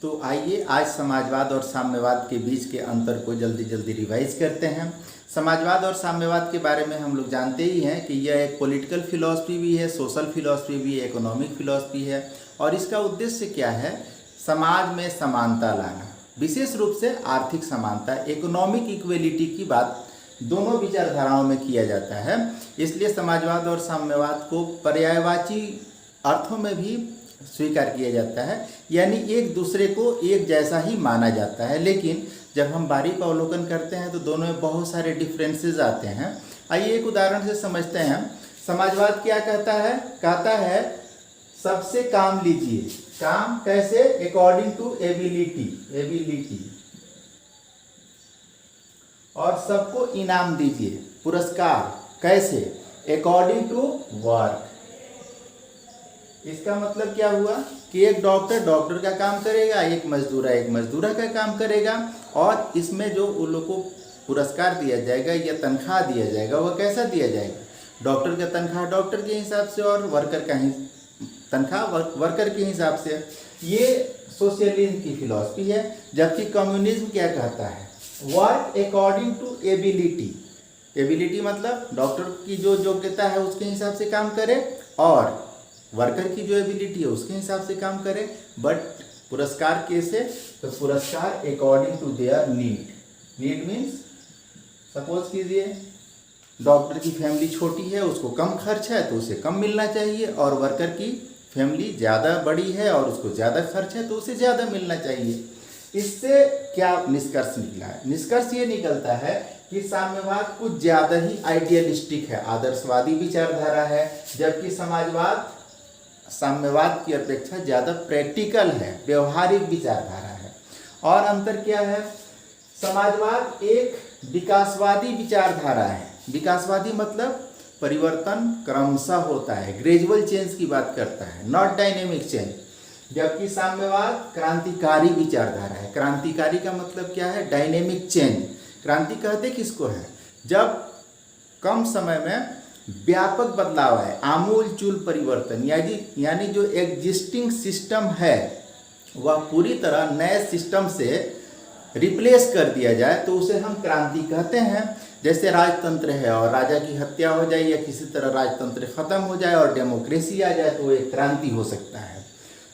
तो आइए आज समाजवाद और साम्यवाद के बीच के अंतर को जल्दी जल्दी रिवाइज करते हैं। समाजवाद और साम्यवाद के बारे में हम लोग जानते ही हैं कि यह एक पॉलिटिकल फिलॉसफी भी है, सोशल फिलॉसफी भी है, इकोनॉमिक फिलॉसफी है। और इसका उद्देश्य क्या है? समाज में समानता लाना, विशेष रूप से आर्थिक समानता, इकोनॉमिक इक्वेलिटी की बात दोनों विचारधाराओं में किया जाता है। इसलिए समाजवाद और साम्यवाद को पर्यायवाची अर्थों में भी स्वीकार किया जाता है, यानी एक दूसरे को एक जैसा ही माना जाता है। लेकिन जब हम बारीक अवलोकन करते हैं तो दोनों में बहुत सारे डिफरेंसेस आते हैं। आइए एक उदाहरण से समझते हैं। समाजवाद क्या कहता है? कहता है सबसे काम लीजिए। काम कैसे? According to ability. और सबको इनाम दीजिए, पुरस्कार कैसे? According to work. इसका मतलब क्या हुआ कि एक डॉक्टर का काम करेगा, एक मजदूरा का काम करेगा, और इसमें जो उन लोग को पुरस्कार दिया जाएगा या तनख्वाह दिया जाएगा वह कैसा दिया जाएगा? डॉक्टर का तनख्वाह डॉक्टर के हिसाब से और वर्कर का तनख्वाह वर्कर के हिसाब से। ये सोशलिज्म की फिलॉसफी है। जबकि कम्युनिज्म क्या कहता है? वर्क अकॉर्डिंग टू एबिलिटी मतलब डॉक्टर की जो योग्यता है उसके हिसाब से काम करे और वर्कर की जो एबिलिटी है उसके हिसाब से काम करे। बट पुरस्कार कैसे? तो पुरस्कार according to their need means suppose कीजिए डॉक्टर की फैमिली छोटी है, उसको कम खर्च है तो उसे कम मिलना चाहिए, और वर्कर की फैमिली ज़्यादा बड़ी है और उसको ज़्यादा खर्च है तो उसे ज़्यादा मिलना चाहिए। इससे क्या निष्कर्ष निकला है? निष्कर्ष ये निकलता है कि साम्यवाद कुछ ज़्यादा ही आइडियलिस्टिक है, आदर्शवादी विचारधारा है, जबकि साम्यवाद की अपेक्षा ज़्यादा प्रैक्टिकल है, व्यवहारिक विचारधारा है। और अंतर क्या है? समाजवाद एक विकासवादी विचारधारा है। विकासवादी मतलब परिवर्तन क्रमशः होता है, ग्रेजुअल चेंज की बात करता है, नॉट डायनेमिक चेंज। जबकि साम्यवाद क्रांतिकारी विचारधारा है। क्रांतिकारी का मतलब क्या है? Dynamic change. क्रांति कहते किसको है? जब कम समय में व्यापक बदलाव है, आमूल चूल परिवर्तन, यानी जो एग्जिस्टिंग सिस्टम है वह पूरी तरह नए सिस्टम से रिप्लेस कर दिया जाए तो उसे हम क्रांति कहते हैं। जैसे राजतंत्र है और राजा की हत्या हो जाए या किसी तरह राजतंत्र खत्म हो जाए और डेमोक्रेसी आ जाए तो एक क्रांति हो सकता है।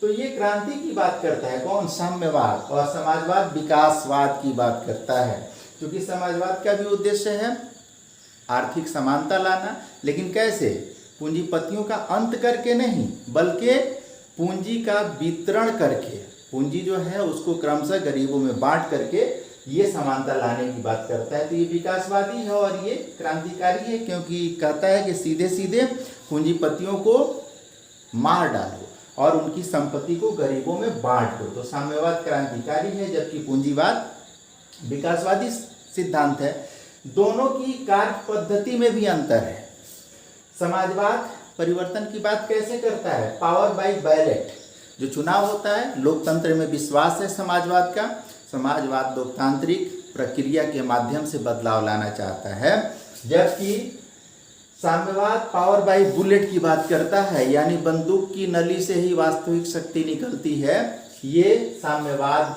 तो ये क्रांति की बात करता है कौन? साम्यवाद। और समाजवाद विकासवाद की बात करता है, क्योंकि समाजवाद का भी उद्देश्य है आर्थिक समानता लाना। लेकिन कैसे? पूंजीपतियों का अंत करके नहीं, बल्कि पूंजी का वितरण करके, पूंजी जो है उसको क्रमशः गरीबों में बांट करके ये समानता लाने की बात करता है। तो ये विकासवादी है और ये क्रांतिकारी है, क्योंकि कहता है कि सीधे सीधे पूंजीपतियों को मार डालो और उनकी संपत्ति को गरीबों में बांट दो। तो साम्यवाद क्रांतिकारी है जबकि पूंजीवाद विकासवादी सिद्धांत है। दोनों की कार्य पद्धति में भी अंतर है। समाजवाद परिवर्तन की बात कैसे करता है? पावर बाय बैलेट, जो चुनाव होता है, लोकतंत्र में विश्वास है समाजवाद का। समाजवाद लोकतांत्रिक प्रक्रिया के माध्यम से बदलाव लाना चाहता है, जबकि साम्यवाद पावर बाय बुलेट की बात करता है, यानी बंदूक की नली से ही वास्तविक शक्ति निकलती है। ये साम्यवाद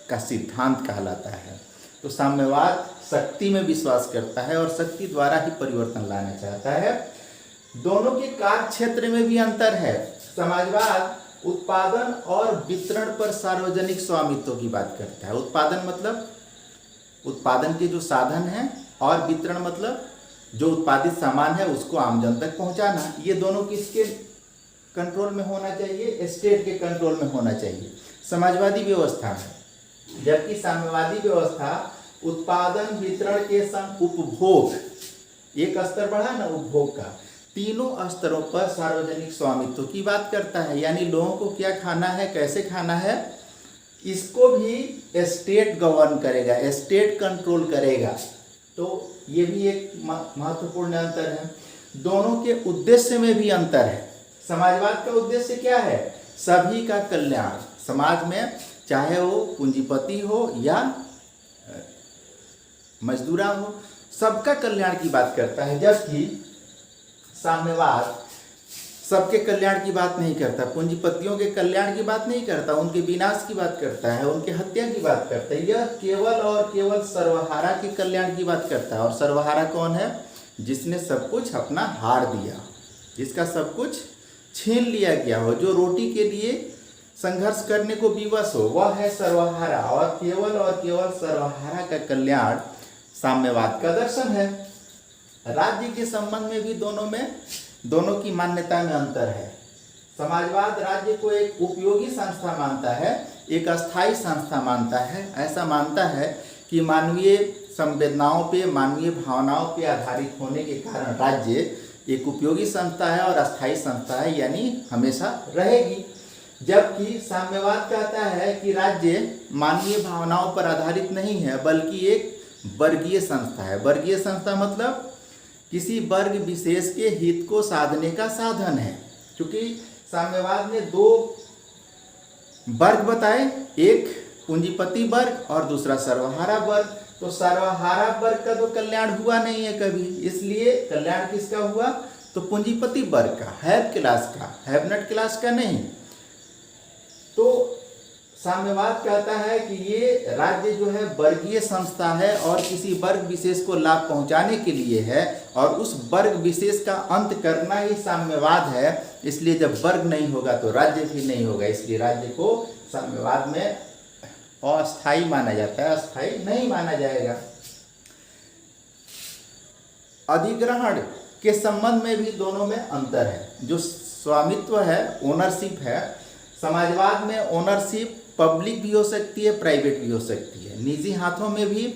का सिद्धांत कहलाता है। तो साम्यवाद शक्ति में विश्वास करता है और शक्ति द्वारा ही परिवर्तन लाना चाहता है। दोनों के कार्य क्षेत्र में भी अंतर है। समाजवाद उत्पादन और वितरण पर सार्वजनिक स्वामित्व की बात करता है। उत्पादन मतलब उत्पादन के जो साधन हैं, और वितरण मतलब जो उत्पादित सामान है उसको आमजन तक पहुंचाना। ये दोनों किसके कंट्रोल में होना चाहिए? स्टेट के कंट्रोल में होना चाहिए समाजवादी व्यवस्था में। जबकि साम्यवादी व्यवस्था उत्पादन, वितरण के संग उपभोग, एक स्तर बढ़ा ना उपभोग का, तीनों स्तरों पर सार्वजनिक स्वामित्व की बात करता है। यानी लोगों को क्या खाना है, कैसे खाना है, इसको भी स्टेट गवर्न करेगा, स्टेट कंट्रोल करेगा। तो ये भी एक महत्वपूर्ण अंतर है। दोनों के उद्देश्य में भी अंतर है। समाजवाद का उद्देश्य क्या है? सभी का कल्याण। समाज में चाहे वो पूंजीपति हो या मजदूरा हो, सबका कल्याण की बात करता है। जबकि साम्यवाद सबके कल्याण की बात नहीं करता, पूंजीपतियों के कल्याण की बात नहीं करता, उनके विनाश की बात करता है, उनके हत्या की बात करता है। यह केवल और केवल सर्वहारा के कल्याण की बात करता है। और सर्वहारा कौन है? जिसने सब कुछ अपना हार दिया, जिसका सब कुछ छीन लिया गया हो, जो रोटी के लिए संघर्ष करने को विवश हो, वह है सर्वहारा। और केवल सर्वहारा का कल्याण साम्यवाद का दर्शन है। राज्य के संबंध में भी दोनों की मान्यता में अंतर है। समाजवाद राज्य को एक उपयोगी संस्था मानता है, एक अस्थायी संस्था मानता है। ऐसा मानता है कि मानवीय संवेदनाओं पे, मानवीय भावनाओं पे आधारित होने के कारण राज्य एक उपयोगी संस्था है और अस्थायी संस्था है, यानी हमेशा रहेगी। जबकि साम्यवाद कहता है कि राज्य मानवीय भावनाओं पर आधारित नहीं है, बल्कि एक वर्गीय संस्था है। वर्गीय संस्था मतलब किसी वर्ग विशेष के हित को साधने का साधन है। क्योंकि साम्यवाद ने दो वर्ग बताए, एक पूंजीपति वर्ग और दूसरा सर्वहारा वर्ग। तो सर्वहारा वर्ग का तो कल्याण हुआ नहीं है कभी, इसलिए कल्याण किसका हुआ? तो पूंजीपति वर्ग का, हैव क्लास का, हैवनट क्लास का नहीं। तो साम्यवाद कहता है कि ये राज्य जो है वर्गीय संस्था है और किसी वर्ग विशेष को लाभ पहुंचाने के लिए है, और उस वर्ग विशेष का अंत करना ही साम्यवाद है। इसलिए जब वर्ग नहीं होगा तो राज्य भी नहीं होगा, इसलिए राज्य को साम्यवाद में अस्थायी माना जाता है, अस्थायी नहीं माना जाएगा। अधिग्रहण के संबंध में भी दोनों में अंतर है। जो स्वामित्व है, ओनरशिप है, समाजवाद में ओनरशिप पब्लिक भी हो सकती है, प्राइवेट भी हो सकती है। निजी हाथों में भी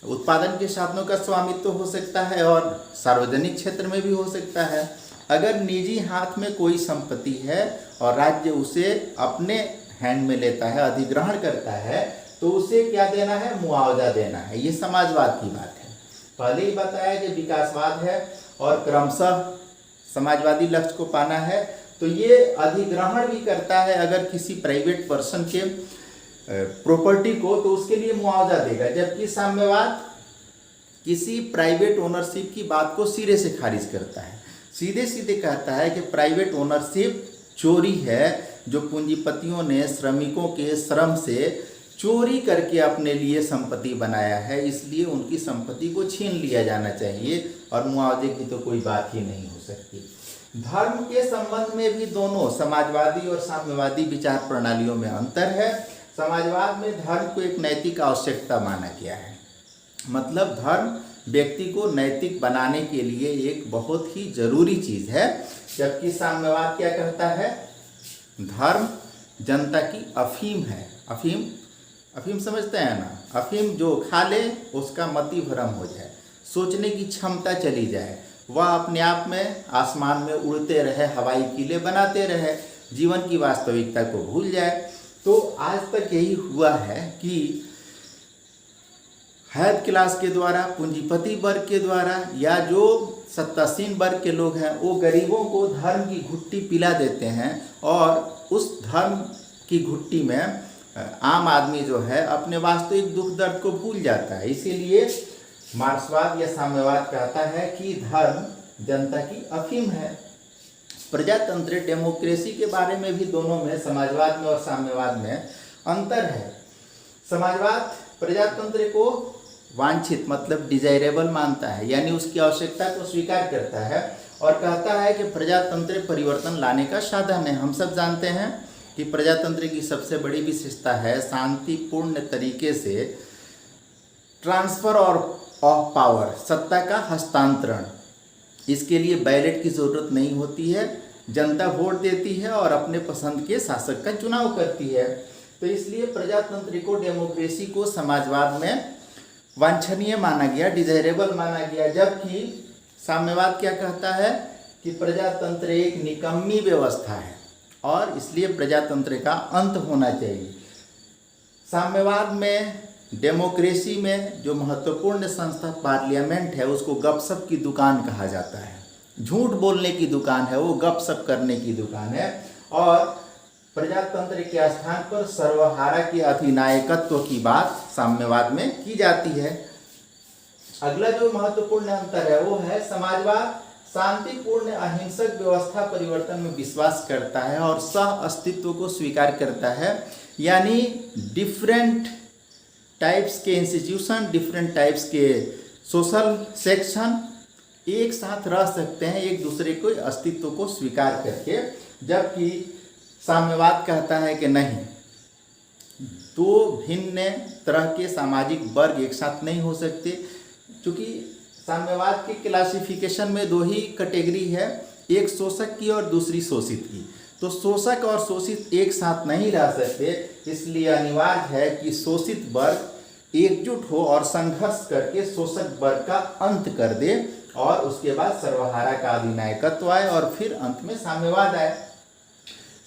उत्पादन के साधनों का स्वामित्व हो सकता है और सार्वजनिक क्षेत्र में भी हो सकता है। अगर निजी हाथ में कोई संपत्ति है और राज्य उसे अपने हैंड में लेता है, अधिग्रहण करता है, तो उसे क्या देना है? मुआवजा देना है। ये समाजवाद की बात है। पहले ही बताया कि विकासवाद है और क्रमशः समाजवादी लक्ष्य को पाना है, तो ये अधिग्रहण भी करता है। अगर किसी प्राइवेट पर्सन के प्रॉपर्टी को, तो उसके लिए मुआवजा देगा। जबकि साम्यवाद किसी प्राइवेट ओनरशिप की बात को सिरे से खारिज करता है, सीधे सीधे कहता है कि प्राइवेट ओनरशिप चोरी है, जो पूंजीपतियों ने श्रमिकों के श्रम से चोरी करके अपने लिए संपत्ति बनाया है, इसलिए उनकी संपत्ति को छीन लिया जाना चाहिए और मुआवजे की तो कोई बात ही नहीं हो सकती। धर्म के संबंध में भी दोनों समाजवादी और साम्यवादी विचार प्रणालियों में अंतर है। समाजवाद में धर्म को एक नैतिक आवश्यकता माना गया है, मतलब धर्म व्यक्ति को नैतिक बनाने के लिए एक बहुत ही जरूरी चीज है। जबकि साम्यवाद क्या कहता है? धर्म जनता की अफीम है। अफीम समझते हैं ना? अफीम जो खा ले उसका मति भ्रम हो जाए, सोचने की क्षमता चली जाए, वह अपने आप में आसमान में उड़ते रहे, हवाई किले बनाते रहे, जीवन की वास्तविकता को भूल जाए। तो आज तक यही हुआ है कि हैव क्लास के द्वारा, पूंजीपति वर्ग के द्वारा, या जो सत्तासीन वर्ग के लोग हैं, वो गरीबों को धर्म की घुट्टी पिला देते हैं और उस धर्म की घुट्टी में आम आदमी जो है अपने वास्तविक दुख दर्द को भूल जाता है। इसीलिए मार्क्सवाद या साम्यवाद कहता है कि धर्म जनता की अफीम है। प्रजातंत्र, डेमोक्रेसी के बारे में भी दोनों में, समाजवाद में और साम्यवाद में अंतर है। समाजवाद प्रजातंत्र को वांछित मतलब डिजायरेबल मानता है, यानी उसकी आवश्यकता को स्वीकार करता है और कहता है कि प्रजातंत्र परिवर्तन लाने का साधन है। हम सब जानते हैं कि प्रजातंत्र की सबसे बड़ी विशेषता है शांतिपूर्ण तरीके से ट्रांसफर ऑफ पावर, सत्ता का हस्तांतरण। इसके लिए बैलेट की ज़रूरत नहीं होती है, जनता वोट देती है और अपने पसंद के शासक का चुनाव करती है। तो इसलिए प्रजातंत्र को, डेमोक्रेसी को समाजवाद में वांछनीय माना गया, डिजायरेबल माना गया। जबकि साम्यवाद क्या कहता है कि प्रजातंत्र एक निकम्मी व्यवस्था है और इसलिए प्रजातंत्र का अंत होना चाहिए। साम्यवाद में, डेमोक्रेसी में जो महत्वपूर्ण संस्था पार्लियामेंट है, उसको गपशप की दुकान कहा जाता है। झूठ बोलने की दुकान है वो, गपशप करने की दुकान है। और प्रजातंत्र के स्थान पर सर्वहारा के अधिनायकत्व की बात साम्यवाद में की जाती है। अगला जो महत्वपूर्ण अंतर है वो है समाजवाद शांतिपूर्ण अहिंसक व्यवस्था परिवर्तन में विश्वास करता है और सह अस्तित्व को स्वीकार करता है, यानी डिफरेंट टाइप्स के इंस्टीट्यूशन, डिफरेंट टाइप्स के सोशल सेक्शन एक साथ रह सकते हैं एक दूसरे के अस्तित्व को स्वीकार करके। जबकि साम्यवाद कहता है कि नहीं, दो भिन्न तरह के सामाजिक वर्ग एक साथ नहीं हो सकते, क्योंकि साम्यवाद की क्लासिफिकेशन में दो ही कैटेगरी है, एक शोषक की और दूसरी शोषित की। तो शोषक और शोषित एक साथ नहीं रह सकते, इसलिए अनिवार्य है कि शोषित वर्ग एकजुट हो और संघर्ष करके शोषक वर्ग का अंत कर दे, और उसके बाद सर्वहारा का अधिनायकत्व आए और फिर अंत में साम्यवाद आए।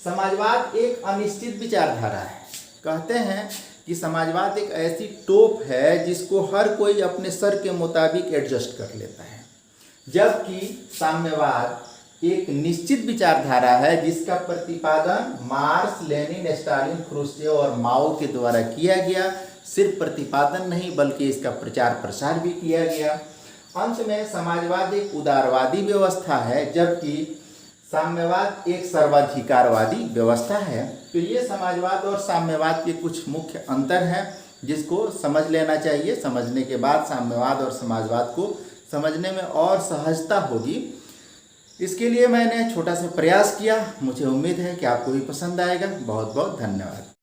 समाजवाद एक अनिश्चित विचारधारा है। कहते हैं कि समाजवाद एक ऐसी टोप है जिसको हर कोई अपने सर के मुताबिक एडजस्ट कर लेता है, जबकि साम्यवाद एक निश्चित विचारधारा है जिसका प्रतिपादन मार्क्स, लेनिन, स्टालिन, ख्रुश्चेव और माओ के द्वारा किया गया। सिर्फ प्रतिपादन नहीं बल्कि इसका प्रचार प्रसार भी किया गया। अंत में समाजवाद एक उदारवादी व्यवस्था है, जबकि साम्यवाद एक सर्वाधिकारवादी व्यवस्था है। तो ये समाजवाद और साम्यवाद के कुछ मुख्य अंतर हैं जिसको समझ लेना चाहिए। समझने के बाद साम्यवाद और समाजवाद को समझने में और सहजता होगी। इसके लिए मैंने छोटा सा प्रयास किया, मुझे उम्मीद है कि आपको भी पसंद आएगा। बहुत बहुत धन्यवाद।